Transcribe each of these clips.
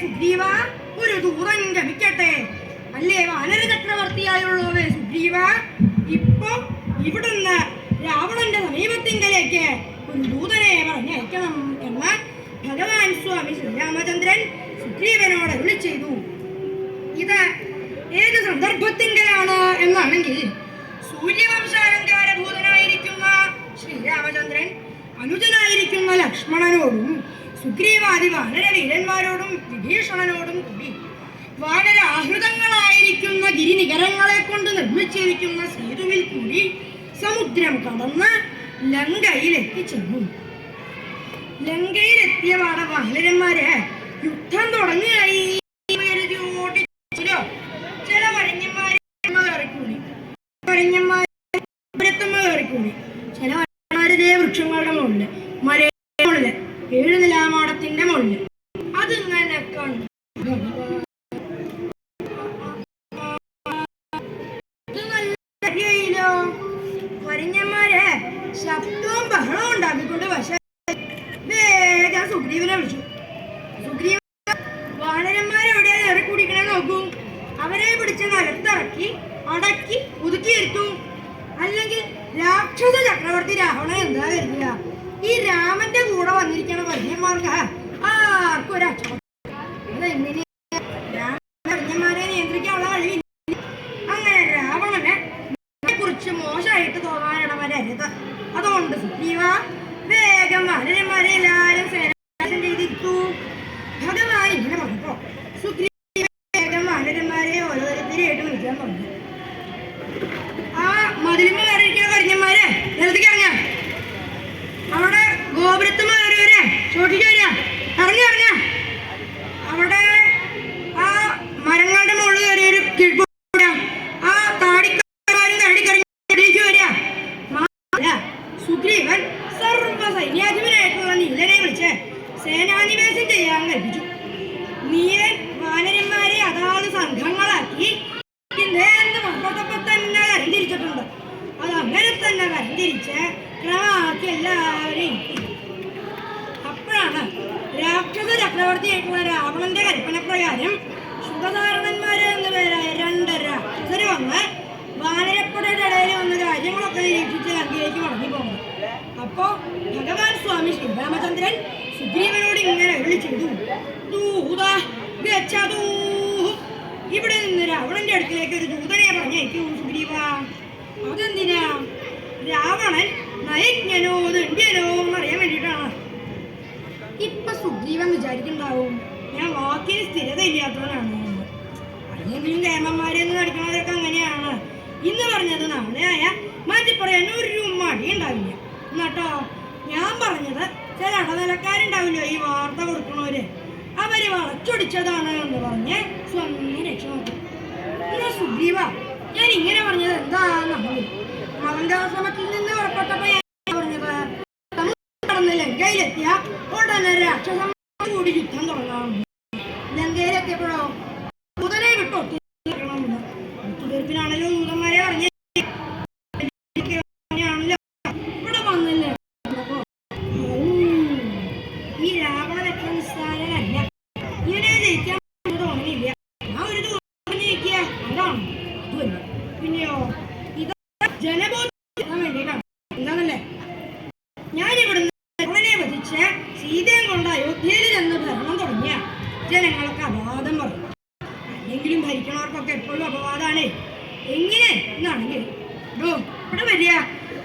സുഗ്രീവ, ഒരു ദൂതൻ ഗമിക്കട്ടെ. അല്ലേ വാനര ചക്രവർത്തിയായുള്ളവേ സുഗ്രീവ, ഇപ്പൊ ഇവിടുന്ന് രാവണന്റെ സമീപത്തിങ്കലേക്ക് ഒരു ദൂതനെ പറഞ്ഞയക്കണം എന്ന് ഭഗവാൻ സ്വാമി ശ്രീരാമചന്ദ്രൻ സുഗ്രീവനോട് അരുളി ചെയ്തു. ഇത് ഏത് സന്ദർഭത്തിങ്കലാണ് എന്നാണെങ്കിൽ, സൂര്യവംശാലങ്കാരഭൂതനായിരിക്കുന്ന ശ്രീരാമചന്ദ്രൻ അനുജനായിരിക്കുന്ന ലക്ഷ്മണനോടും സുഗ്രീവാദി വാനരവീരന്മാരോടും വിഭീഷണനോടും കൂടി വാനര ആഹൃതങ്ങളായിരിക്കുന്ന ഗിരിനികരങ്ങളെ കൊണ്ട് നിർമ്മിച്ചിരിക്കുന്ന സേതുവിൽ കൂടി സമുദ്രം കടന്ന് ലങ്കയിലെത്തിച്ചെന്നു. ലങ്കയിലെത്തിയ വാനരന്മാര് യുദ്ധം തുടങ്ങിയായി. ചില വരഞ്ഞന്മാര് കയറിക്കൂടി, ചില വരന്മാര് വൃക്ഷങ്ങളുടെ മുകളില്, മലയുടെ മുകളില്, 7 നിലാമാടത്തിന്റെ മുകളില്. അതിങ്ങനെ കണ്ടു. വരഞ്ഞന്മാര് ശബ്ദവും ബഹളവും ഉണ്ടാക്കിക്കൊണ്ട് വേഗം സുഗ്രീവനെ വിളിച്ചു. സുഗ്രീവ വാനരന്മാരെവിടെയാ കയറി കുടിക്കണേ നോക്കൂ. അവരെ പിടിച്ച് നിലത്തിറക്കി അടക്കി ഒതുക്കിയിരുത്തു. അല്ലെങ്കിൽ രാക്ഷസ ചക്രവർത്തി രാവണൻ എന്താ കരുതുക? ഈ രാമന്റെ കൂടെ വന്നിരിക്കണ വന്യന്മാർക്ക് ആർക്കും ഒരു അച്ഛൻ അതെങ്ങനെ വന്യന്മാരെ നിയന്ത്രിക്കാനുള്ള കഴിവില്ല. അങ്ങനെ രാവണനെ കുറിച്ച് മോശമായിട്ട് തോന്നാനിടവരരുത്. അതുകൊണ്ട് സുഗ്രീവ വേഗം വാനരന്മാരെ എല്ലാരും സേനാനാശം ചെയ്തിരുത്തു. ഭഗവാൻ ഇങ്ങനെ പറഞ്ഞപ്പോ സുഗ്രീവ വേഗം വാനരന്മാരെ ഓരോരുത്തരെയായിട്ട് വിളിക്കാൻ തുടങ്ങി. ആ മതിലിമ കയറിയിരിക്കുന്ന കരഞ്ഞന്മാരെ നിലത്തേക്ക് ഇറങ്ങാം. അവിടെ ഗോപുരത്തുമ കയറിയവരെ ചോട്ടിക്ക് വരിക. ഇറങ്ങി ഇറങ്ങാം. അവിടെ ആ മരങ്ങളുടെ മുകളിൽ കയറിയൊരു കിഴപ്പ ആ താടിക്കാരും താടിക്കറിഞ്ഞിലേക്ക് വരിക. സുഗ്രീവൻ സർവ സൈന്യാധിപനായിട്ടുള്ള നീലനെ വിളിച്ച് സേനാനിവേശം ചെയ്യാൻ കൽപ്പിച്ചു. നീലൻ വാനരന്മാരെ അതാത് സംഘങ്ങളാക്കി മൊത്തപ്പോ തന്നെ തരംതിരിച്ചിട്ടുണ്ട്. അത് അങ്ങനെ തന്നെ തരംതിരിച്ച് ക്രമാക്കി എല്ലാവരെയും. അപ്പോഴാണ് രാക്ഷസ ചക്രവർത്തിയായിട്ടുള്ള രാവണന്റെ കൽപ്പന പ്രകാരം സുഖധാരണന്മാര് എന്ന പേരായ 2 രാക്ഷസര് വന്ന് വാനരപ്പടയുടെ ഇടയിൽ വന്ന് കാര്യങ്ങളൊക്കെ നിരീക്ഷിച്ച് ലങ്കയിലേക്ക് മടങ്ങി പോകുന്നു. അപ്പോ ഭഗവാൻ സ്വാമി ശ്രീരാമചന്ദ്രൻ സുഗ്രീവനോട് ഇങ്ങനെ അരുളി ചെയ്തു. ഇവിടെ നിന്ന് രാവണന്റെ അടുക്കിലേക്ക് ഒരു ദൂതനെ പറഞ്ഞയക്കൂ സുഗ്രീവ. അതെന്തിനാ? രാവണൻ നയജ്ഞനോ ദണ്ഡ്യനോ എന്നറിയാൻ വേണ്ടിയിട്ടാണ്. ഇപ്പൊ സുഗ്രീവൻ വിചാരിക്കുന്നുണ്ടാവും ഞാൻ വാക്കിന് സ്ഥിരത ഇല്ലാത്തവനാണ്. അല്ലെങ്കിലും കേമന്മാരെന്ന് നടിക്കുന്നവരൊക്കെ അങ്ങനെയാണ്. ഇന്ന് പറഞ്ഞത് നാളെയായ മാറ്റി പറയാൻ ഒരു മടി ഉണ്ടാവില്ല. എന്നാട്ടോ ഞാൻ പറഞ്ഞത് ചില ഇടനിലക്കാരുണ്ടാവില്ലോ ഈ വാർത്ത കൊടുക്കണവര്, അവര് വളച്ചൊടിച്ചതാണ് എന്ന് പറഞ്ഞ് സ്വന്തം രക്ഷ നോക്കും. എന്നാ സുഗ്രീവ ഞാൻ ഇങ്ങനെ പറഞ്ഞത് എന്താണെന്നാണ്. മകൻകാശ്രമത്തിൽ നിന്ന് പുറപ്പെട്ടപ്പോ ഞാൻ പറഞ്ഞത് കടന്ന് ലങ്കയിലെത്തിയ ഉടനെ രാക്ഷസന്മാർ കൂടി യുദ്ധം തുടങ്ങാം. ലങ്കയിലെത്തിയപ്പോഴോ ദൂതനെ വിട്ടു ഒത്തുതീർപ്പിനാണല്ലോ ദൂതന്മാരെ പറഞ്ഞ ഇവിടെ വന്നില്ലേ. ഈ രാവണൻ എത്ര നിസ്സാരനല്ല. ഇവനെ ജയിക്കാൻ തോന്നുന്നില്ല. ഞാൻ ഒരു ദൂരം ജയിക്കുക അതാണ്. അതുമല്ല പിന്നെയോ ഇത് ജനബോധം വേണ്ടിയിട്ടാണ്. എന്താണല്ലേ ഞാനിവിടുന്ന് രാവണനെ വധിച്ച് സീതയും കൊണ്ട് അയോധ്യയിൽ ചെന്ന് ഭരണം തുടങ്ങിയ ജനങ്ങളൊക്കെ അപവാദം പറയും. അല്ലെങ്കിലും ഭരിക്കണവർക്കൊക്കെ എപ്പോഴും അപവാദാണേ. എങ്ങനെ എന്നാണെങ്കിൽ ഇവിടെ വരിക.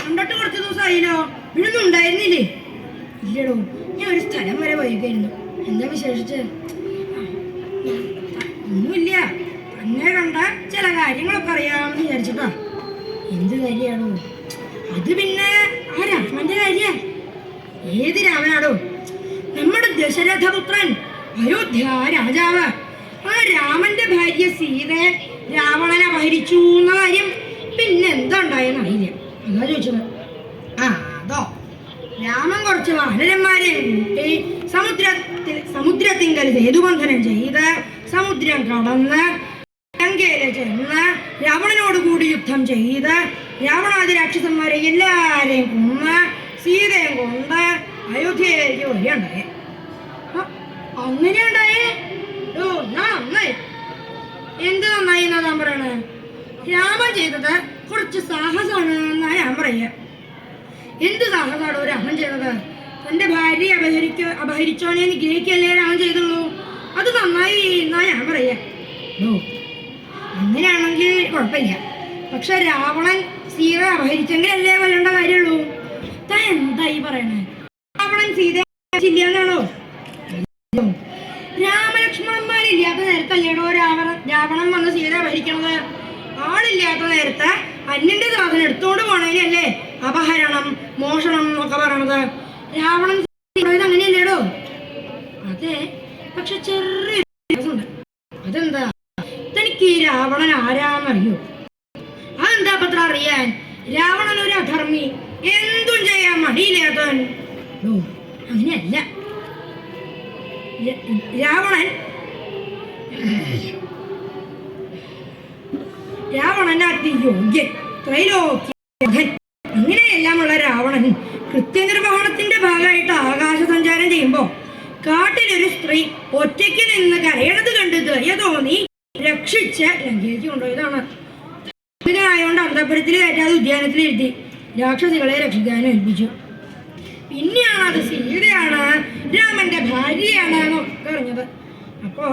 കണ്ടിട്ട് കുറച്ച് ദിവസമായില്ലോ. ഇവിടൊന്നും ഉണ്ടായിരുന്നില്ലേ? ഇല്ലടോ, ഞാൻ ഒരു സ്ഥലം വരെ പോയിക്കായിരുന്നു. എന്താ വിശേഷിച്ച്? ഒന്നുമില്ല, തന്നെ കണ്ട ചില കാര്യങ്ങളൊക്കെ അറിയാമെന്ന് വിചാരിച്ചിട്ടാ. എന്ത് കാര്യമാണോ? അത് പിന്നെ ആ രാമന്റെ കാര്യ. ഏത് രാമനാടോ? നമ്മുടെ ദശരഥപുത്രൻ അയോധ്യ രാജാവ്. ആ രാമന്റെ ഭാര്യ സീതെ രാവണനെ അപഹരിച്ചു എന്ന കാര്യം പിന്നെ എന്താ ഉണ്ടായെന്ന് അറിയില്ല. അതാ ചോദിച്ചത്. അതോ രാമൻ കുറച്ച് വാനരന്മാരെ കൂട്ടി സമുദ്രത്തിങ്കൽ സേതുബന്ധനം ചെയ്ത് സമുദ്രം കടന്ന് ലങ്കയില് ചെന്ന് രാവണനോട് കൂടി യുദ്ധം ചെയ്ത് രാവണാദി രാക്ഷസന്മാരെ എല്ലാരെയും കൊന്ന് സീതയും കൊണ്ട് അയോധ്യയിലേക്ക് വരികയുണ്ടായേ. അങ്ങനെ ഉണ്ടായേ എന്ത് നന്നായി എന്നാ താൻ പറയണേ? രാമൻ ചെയ്തത് കുറച്ച് സാഹസമാണ് എന്നാ ഞാൻ പറയാ. എന്ത് സാഹസമാണോ രാമൻ ചെയ്തത്? തന്റെ ഭാര്യയെ അപഹരിച്ചോനെ നിഗ്രഹിക്കല്ലേ രാമൻ ചെയ്തുള്ളൂ. അത് നന്നായി എന്നാ ഞാൻ പറയാ. അങ്ങനെയാണെങ്കിൽ കുഴപ്പമില്ല. പക്ഷെ രാവണൻ സീത അപഹരിച്ചെങ്കിലല്ലേ കൊല്ലേണ്ട കാര്യമുള്ളൂ. താൻ എന്തായി പറയണേ? രാവണൻ സീത ഇല്ലാന്നാണോ? രാമലക്ഷ്മണന്മാരില്ലാത്ത നേരത്തല്ലേടോ രാവണൻ വന്ന് സീത അപഹരിക്കണത്? ആളില്ലാത്ത നേരത്തെ അന്യന്റെ സാധനം എടുത്തോണ്ട് പോണേനല്ലേ അപഹരണം മോഷണം എന്നൊക്കെ പറയണത്. രാവണൻ അങ്ങനെയല്ലേടോ? അതെ, പക്ഷെ ചെറിയ വ്യത്യാസമുണ്ട്. അതെന്താ? തനിക്ക് ഈ രാവണൻ ആരാന്നറിയോ? അതെന്താ പത്ര അറിയാൻ? രാവണൻ ഒരു അധർമ്മി, എന്തും ചെയ്യാൻ മടിയില്ലാത്തവൻ. അങ്ങനെയല്ല. രാവണൻ അതിയോഗ്യൻ, ത്രൈലോക്യൻ, അങ്ങനെയെല്ലാമുള്ള രാവണൻ കൃത്യനിർവഹണത്തിന്റെ ഭാഗമായിട്ട് ആകാശ സഞ്ചാരം ചെയ്യുമ്പോ കാട്ടിലൊരു സ്ത്രീ ഒറ്റയ്ക്ക് നിന്ന് കരയണത് കണ്ട് ദയ തോന്നി രക്ഷിച്ച് ലങ്കയിലേക്ക് കൊണ്ടുപോയതാണ്. ഇതിനായോണ്ട് അന്തപുരത്തിൽ കയറ്റാതെ ഉദ്യാനത്തിൽ എഴുതി രാക്ഷസികളെ രക്ഷിക്കാനും ഏൽപ്പിച്ചു. പിന്നെയാണ് അത് സീതയാണ്, രാമന്റെ ഭാര്യയാണ് എന്നൊക്കെ അറിഞ്ഞത്. അപ്പോ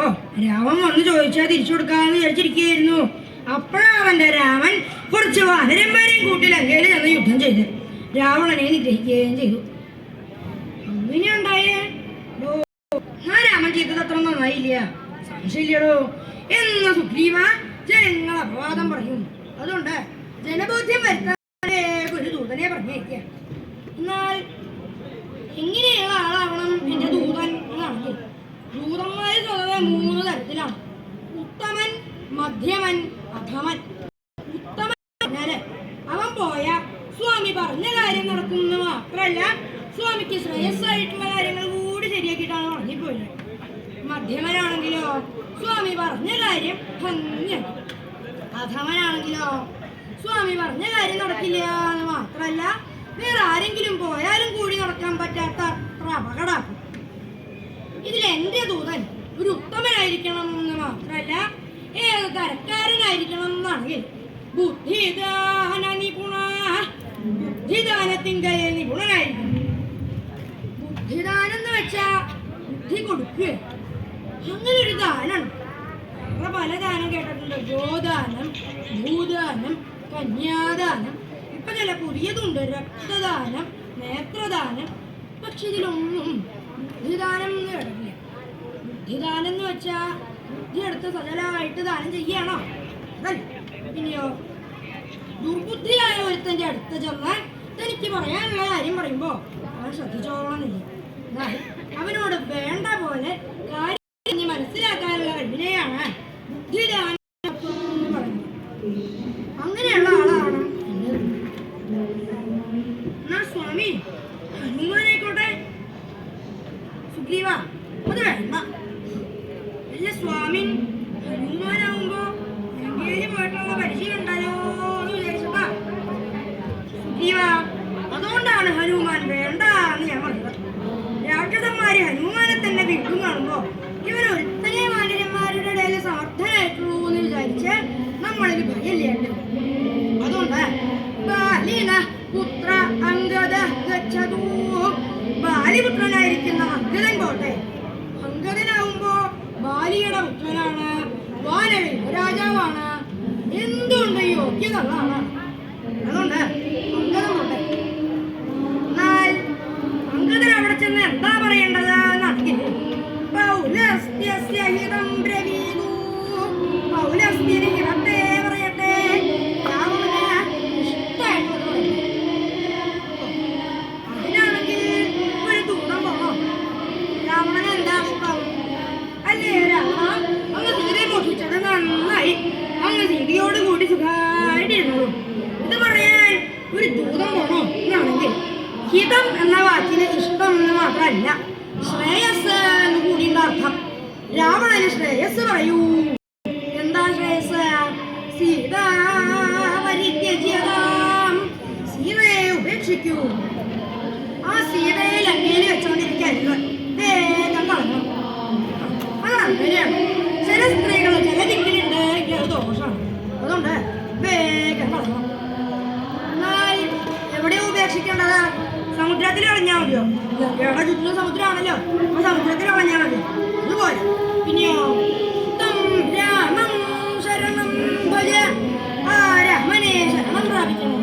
രാമൻ വന്ന് ചോദിച്ചാൽ തിരിച്ചു കൊടുക്കാന്ന് വിചാരിച്ചിരിക്കുകയായിരുന്നു. അപ്പോഴാവന്റെ രാമൻ കുറച്ച് വാനരന്മാരെയും കൂട്ടി ലങ്കയിൽ ചെന്ന് യുദ്ധം ചെയ്ത് രാവണനെ നിഗ്രഹിക്കുകയും ചെയ്തു. അങ്ങനെയുണ്ടായേ ആ രാമൻ ചെയ്തത് അത്ര നന്നായില്ല, സംശയമില്ലടോ എന്ന സുഗ്രീവ ജനങ്ങൾ അപവാദം പറയും. അതുകൊണ്ട് ജനബോധ്യം വരുത്താൻ ഒരു ദൂതനെ പറഞ്ഞേക്കുക. എന്നാൽ എങ്ങനെയുള്ള ആളാവണം എന്റെ ദൂതൻ എന്നാണെങ്കിൽ ദൂതന്മാര് സ്വതവേ 3 തരത്തിലാണ്: ഉത്തമൻ, മധ്യമൻ, അധമൻ. ഉത്തമൻ പറഞ്ഞാല് അവൻ പോയ സ്വാമി പറഞ്ഞ കാര്യം നടക്കുന്നത് മാത്രമല്ല, സ്വാമിക്ക് ശ്രേയസ്സായിട്ടുള്ള കാര്യങ്ങൾ കൂടി ശരിയാക്കിയിട്ടാണ് പറഞ്ഞിപ്പോയത്. മധ്യമനാണെങ്കിലോ സ്വാമി പറഞ്ഞ കാര്യം ഭംഗിയാണ്. അധമനാണെങ്കിലോ സ്വാമി പറഞ്ഞ കാര്യം നടക്കില്ല എന്ന് മാത്രമല്ല, വേറെ ആരെങ്കിലും പോയാലും കൂടി നടക്കാൻ പറ്റാത്ത അത്ര അപകടമാക്കും. ഇതിൽ എന്റെ ദൂതൻ ഒരു ഉത്തമനായിരിക്കണം എന്ന് മാത്രമല്ല, ഏത് തരക്കാരനായിരിക്കണം എന്നാണെങ്കിൽ ബുദ്ധിദാന നിപുണ, ബുദ്ധിദാനത്തിങ്കൽ നിപുണനായിരിക്കണം. ബുദ്ധിദാനം എന്ന് വെച്ചാ ബുദ്ധി കൊടുക്കുക, അങ്ങനെ ഒരു ദാനാണ്. പല ദാനം കേട്ടിട്ടുണ്ട്: ഗോദാനം, ഭൂദാനം, കന്യാദാനം. ഇപ്പൊ ചില പുതിയതുണ്ട്: രക്തദാനം, നേത്രദാനം. പക്ഷെ ഇതിലൊന്നും ബുദ്ധിദാനം എന്ന് കേട്ടിട്ടില്ല. ബുദ്ധിദാനം എന്ന് വെച്ചാ ബുദ്ധി എടുത്ത് സജലമായിട്ട് ദാനം ചെയ്യാണോ? അതല്ല. പിന്നെയോ ദുർബുദ്ധിയായ ഒരുത്തന്റെ അടുത്ത് ചെന്ന് തനിക്ക് പറയാനുള്ള കാര്യം പറയുമ്പോ അവൻ ശ്രദ്ധിച്ചോളണമെന്നില്ല. എന്നാൽ അവനോട് വേണ്ട പോലെ കാര്യം മനസ്സിലാക്കാനുള്ള കഴിവിനെയാണ് ബുദ്ധിദാനം എന്ന് പറയുന്നത്. അങ്ങനെയുള്ള ആളാണ് എന്നാ സ്വാമി ഹനുമാനായിക്കോട്ടെ. സുഗ്രീവ അത് വേണ്ട. അല്ല സ്വാമി ഹനുമാനാവുമ്പോ ലങ്കയിൽ പോയിട്ടുള്ള പരിചയം ഉണ്ടല്ലോ എന്ന് വിചാരിച്ചപ്പാ സുഗ്രീവ, അതുകൊണ്ടാണ് ഹനുമാൻ വേണ്ട എന്ന് ഞാൻ പറഞ്ഞത്. രാക്ഷസന്മാര് ഹനുമാനെ തന്നെ വീണ്ടും കാണുമ്പോ ഇവർ ഒരുത്തനെ വാനരന്മാരുടെ ഇടയിൽ സമർത്ഥനായിട്ടുള്ളൂ എന്ന് വിചാരിച്ച് നമ്മളിൽ ഭയല്ലേണ്ട. അതുകൊണ്ട് പുത്ര അംഗദ ഗച്ഛതു, ബാലിപുത്രനായിരിക്കുന്ന അംഗദൻ പോട്ടെ. അംഗദനാവുമ്പോ ബാലിയുടെ പുത്രനാണ്, വാനര രാജാവാണ്, എന്തുകൊണ്ട് യോഗ്യത ഉള്ളതാണ്. അതുകൊണ്ട് അംഗദൻ പോട്ടെ. എന്നാൽ അംഗദൻ അവിടെ ചെന്ന് എന്താ പറയേണ്ടത് എന്നാണെങ്കിൽ പൗലസ്ത്യഹിതം ബ്രവീതു, പൗലസ്ത്യന് ഹിതത്തെ പറയട്ടെ. രാവണന് ഇഷ്ടമായിട്ടുള്ളത് അതിനാണെങ്കിൽ ഒരു ദൂതം പോണോ? രാവണന് എന്താ ഇഷ്ടം? അല്ലേ രാവണ, അങ്ങ് സീതയെ മോഷിച്ചത് നന്നായി, അങ്ങ് സീതയോട് കൂടി സുഖമായിട്ടിരുന്നു. ഇത് പറയാൻ ഒരു ദൂതം പോണോ എന്നാണെങ്കിൽ ഹിതം എന്ന വാക്കിന് ഇഷ്ടം എന്ന് മാത്രമല്ല, ശ്രേയസ് എന്ന് കൂടിയുള്ള അർത്ഥം. രാവണന് ശ്രേയസ് പറയൂ. എന്താ ശ്രേയസ്? സീത പരിത്യജ്യതാം, സീതയെ ഉപേക്ഷിക്കൂ. ആ സീതയെ ലങ്കയിൽ വെച്ചോണ്ടിരിക്കരുത്, വേഗം കളഞ്ഞു. അതങ്ങനെയാണ്. ചില സ്ത്രീകൾ ചില ദിക്കിലുണ്ട്, ചുറ്റുള്ള സമുദ്രമാണല്ലോ, ആ സമുദ്രത്തിൽ കളഞ്ഞാൽ മതി. അതുപോലെ പിന്നെയോ തം രാമം ശരണം ഭജ, ആ രാമനെ ശരണം പ്രാപിക്കണം.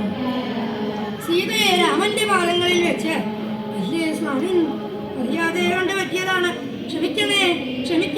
സീതയെ രാമന്റെ പാദങ്ങളിൽ വെച്ച്, അയ്യേ സ്വാമി അറിയാതെ കൊണ്ട് പറ്റിയതാണ്, ക്ഷമിക്കണേ ക്ഷമിക്കണേ.